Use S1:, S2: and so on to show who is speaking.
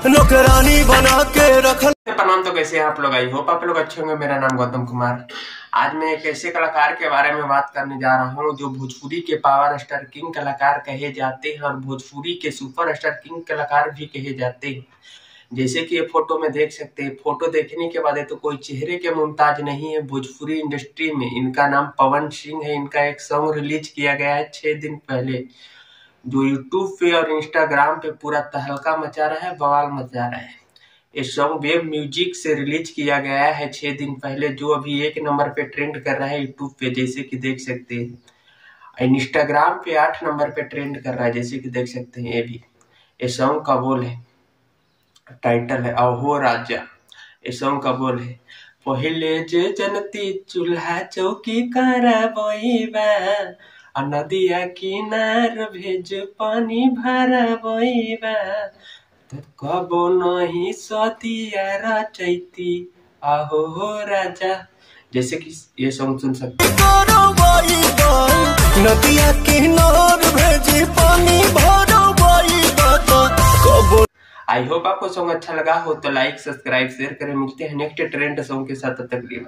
S1: नौकरानी बना के रख।
S2: प्रणाम। तो कैसे हैं आप लोग? आई होप आप लोग अच्छे होंगे। मेरा नाम गौतम कुमार। आज मैं एक ऐसे कलाकार के बारे में बात करने जा रहा हूं जो भोजपुरी के पावर स्टार किंग कलाकार कहे जाते हैं और भोजपुरी के सुपर स्टार किंग कलाकार भी कहे जाते हैं। जैसे कि ये फोटो में देख सकते हैं। फोटो देखने के बाद तो कोई चेहरे के मुमताज नहीं है भोजपुरी इंडस्ट्री में। इनका नाम पवन सिंह है। इनका एक सॉन्ग रिलीज किया गया है 6 दिन पहले, जो यूट्यूब पे और इंस्टाग्राम पे पूरा तहलका मचा रहा है, बवाल मचा रहा है। ये सॉन्ग वेब म्यूजिक से रिलीज किया गया है 6 दिन पहले, जो अभी 1 नंबर पे ट्रेंड कर रहा है यूट्यूब पे, जैसे कि देख सकते हैं। इंस्टाग्राम पे 8 नंबर पे ट्रेंड कर रहा है, जैसे कि देख सकते हैं। ये भी ये सॉन्ग का बोल है, टाइटल है अहो राजा। ये सॉन्ग का बोल है, पहले जे जनती चूल्हा चौकी करबईबा, नदिया किनार भेज पानी भरबईबा, कबो नहीं सतिया रचैती आहो राजा। जैसे कि ये सॉन्ग सुन सकते हैं।
S1: नदिया किनार भेज पानी
S2: आई होप आपको सॉन्ग अच्छा लगा हो तो लाइक, सब्सक्राइब, शेयर करें। मिलते हैं नेक्स्ट ट्रेंड सॉन्ग के साथ, तब तक के लिए।